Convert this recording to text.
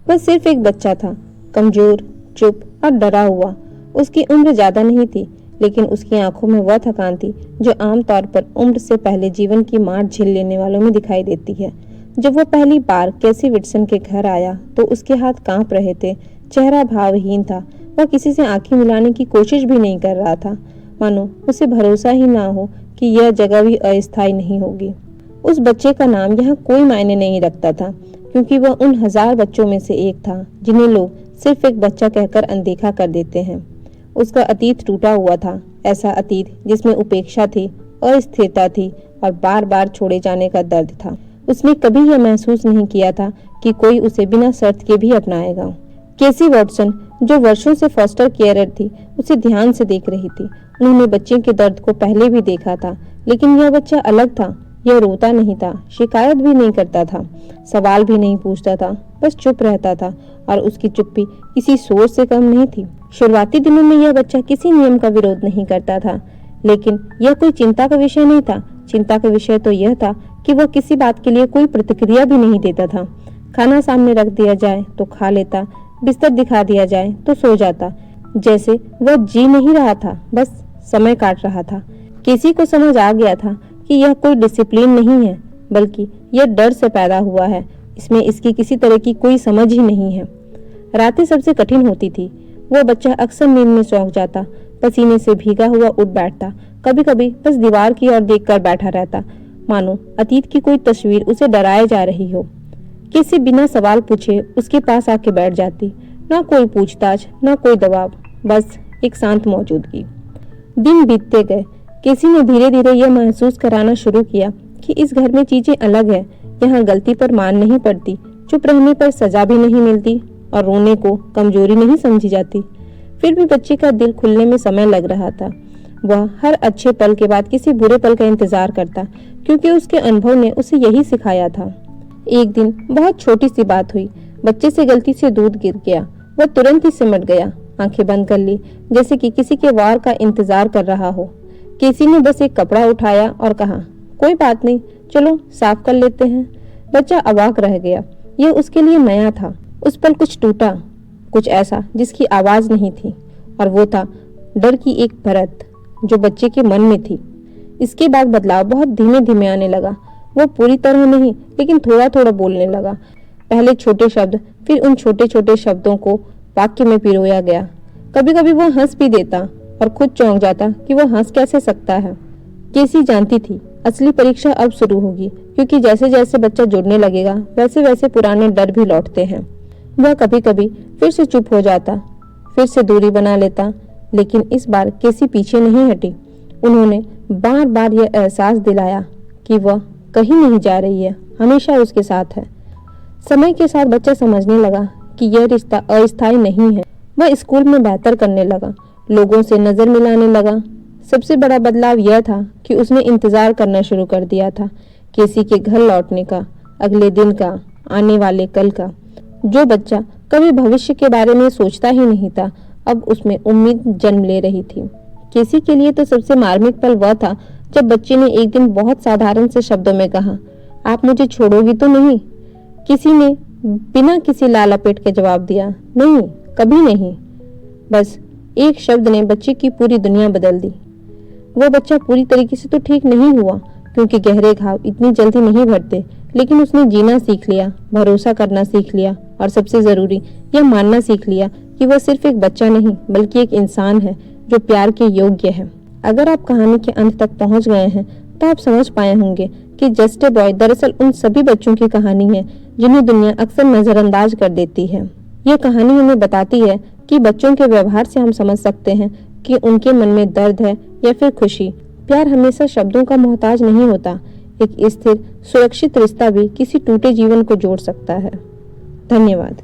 वह सिर्फ एक बच्चा था, कमजोर, चुप और डरा हुआ। उसकी उम्र ज्यादा नहीं थी, लेकिन उसकी आंखों में वह थकान थी जो आमतौर पर उम्र से पहले जीवन की मार झेल लेने वालों में दिखाई देती है। जब वह पहली बार कैसी विटसन के घर आया तो उसके हाथ कांप रहे थे, चेहरा भावहीन था। वह किसी से आंखें मिलाने की कोशिश भी नहीं कर रहा था, मानो उसे भरोसा ही ना हो कि यह जगह भी अस्थायी नहीं होगी। उस बच्चे का नाम यहाँ कोई मायने नहीं रखता था, क्योंकि वह उन 1000 बच्चों में से एक था जिन्हें लोग सिर्फ एक बच्चा कहकर अनदेखा कर देते हैं। उसका अतीत टूटा हुआ था, ऐसा अतीत जिसमें उपेक्षा थी, अस्थिरता थी और बार बार छोड़े जाने का दर्द था। उसने कभी यह महसूस नहीं किया था कि कोई उसे बिना शर्त के भी अपनाएगा। केसी वॉटसन, जो वर्षों से फॉस्टर केयरर थी, उसे ध्यान से देख रही थी। उन्होंने बच्चे के दर्द को पहले भी देखा था, लेकिन यह बच्चा अलग था। यह रोता नहीं था, शिकायत भी नहीं करता था, सवाल भी नहीं पूछता था, बस चुप रहता था और उसकी चुप्पी किसी सोच से कम नहीं थी। शुरुआती दिनों में यह बच्चा किसी नियम का विरोध नहीं करता था, लेकिन यह कोई चिंता का विषय नहीं था। चिंता का विषय तो यह था कि वह किसी बात के लिए कोई प्रतिक्रिया भी नहीं देता था। खाना सामने रख दिया जाए तो खा लेता, बिस्तर दिखा दिया जाए तो सो जाता, जैसे वह जी नहीं रहा था, बस समय काट रहा था। किसी को समझ आ गया था कि यह कोई डिसिप्लिन नहीं है, बल्कि यह डर से पैदा हुआ है। इसमें इसकी किसी तरह की कोई समझ ही नहीं है। रातें सबसे कठिन होती थी। वह बच्चा अक्सर नींद में चौंक जाता, पसीने से भीगा हुआ उठ बैठता, कभी कभी बस दीवार की ओर देखकर बैठा रहता, मानो अतीत की कोई तस्वीर उसे डराए जा रही हो। किसी बिना सवाल पूछे उसके पास आके बैठ जाती, ना कोई पूछताछ, ना कोई दबाव, बस एक शांत मौजूदगी। दिन बीतते गए। किसी ने धीरे धीरे यह महसूस कराना शुरू किया कि इस घर में चीजें अलग है। यहाँ गलती पर मान नहीं पड़ती, चुप रहने पर सजा भी नहीं मिलती और रोने को कमजोरी नहीं समझी जाती। फिर भी बच्चे का दिल खुलने में समय लग रहा था। वह हर अच्छे पल के बाद किसी बुरे पल का इंतजार करता, क्योंकि उसके अनुभव ने उसे यही सिखाया था। एक दिन बहुत छोटी सी बात हुई। बच्चे से गलती से दूध गिर गया। वह तुरंत ही सिमट गया, आंखें बंद कर ली, जैसे कि किसी के वार का इंतजार कर रहा हो। किसी ने बस एक कपड़ा उठाया और कहा, कोई बात नहीं, चलो साफ कर लेते हैं। बच्चा अवाक रह गया। यह उसके लिए नया था। उस पल कुछ टूटा, कुछ ऐसा जिसकी आवाज नहीं थी, और वो था डर की एक परत जो बच्चे के मन में थी। इसके बाद बदलाव बहुत धीमे धीमे आने लगा। वो पूरी तरह नहीं, लेकिन थोड़ा थोड़ा बोलने लगा। पहले छोटे शब्द, फिर उन छोटे छोटे शब्दों को वाक्य में पिरोया गया। कभी कभी वो हंस भी देता और खुद चौंक जाता कि वो हंस कैसे सकता है। केसी जानती थी असली परीक्षा अब शुरू होगी, क्योंकि जैसे जैसे बच्चा जुड़ने लगेगा वैसे वैसे पुराने डर भी लौटते हैं। वह कभी कभी फिर से चुप हो जाता, फिर से दूरी बना लेता, लेकिन इस बार केसी पीछे नहीं हटी। उन्होंने बार बार यह एहसास दिलाया कि वह कहीं नहीं जा रही है, हमेशा उसके साथ है। समय के साथ बच्चा समझने लगा कि यह रिश्ता अस्थायी नहीं है। वह स्कूल में बेहतर करने लगा, लोगों से नजर मिलाने लगा। सबसे बड़ा बदलाव यह था कि उसने इंतजार करना शुरू कर दिया था, केसी के घर लौटने का, अगले दिन का, आने वाले कल का। जो बच्चा कभी भविष्य के बारे में सोचता ही नहीं था, अब उसमें उम्मीद जन्म ले रही थी। केसी के लिए तो सबसे मार्मिक पल वह था जब बच्चे ने एक दिन बहुत साधारण से शब्दों में कहा, आप मुझे छोड़ोगी तो नहीं? किसी ने बिना किसी लाल लपेट के जवाब दिया, नहीं, कभी नहीं। बस एक शब्द ने बच्चे की पूरी दुनिया बदल दी। वो बच्चा पूरी तरीके से तो ठीक नहीं हुआ, क्योंकि गहरे घाव इतनी जल्दी नहीं भरते, लेकिन उसने जीना सीख लिया, भरोसा करना सीख लिया, और सबसे जरूरी यह मानना सीख लिया कि वह सिर्फ एक बच्चा नहीं, बल्कि एक इंसान है जो प्यार के योग्य है। अगर आप कहानी के अंत तक पहुंच गए हैं तो आप समझ पाए होंगे कि जस्ट ए बॉय दरअसल उन सभी बच्चों की कहानी है जिन्हें दुनिया अक्सर नजरअंदाज कर देती है। यह कहानी हमें बताती है कि बच्चों के व्यवहार से हम समझ सकते हैं कि उनके मन में दर्द है या फिर खुशी। प्यार हमेशा शब्दों का मोहताज नहीं होता। एक स्थिर, सुरक्षित रिश्ता भी किसी टूटे जीवन को जोड़ सकता है। धन्यवाद।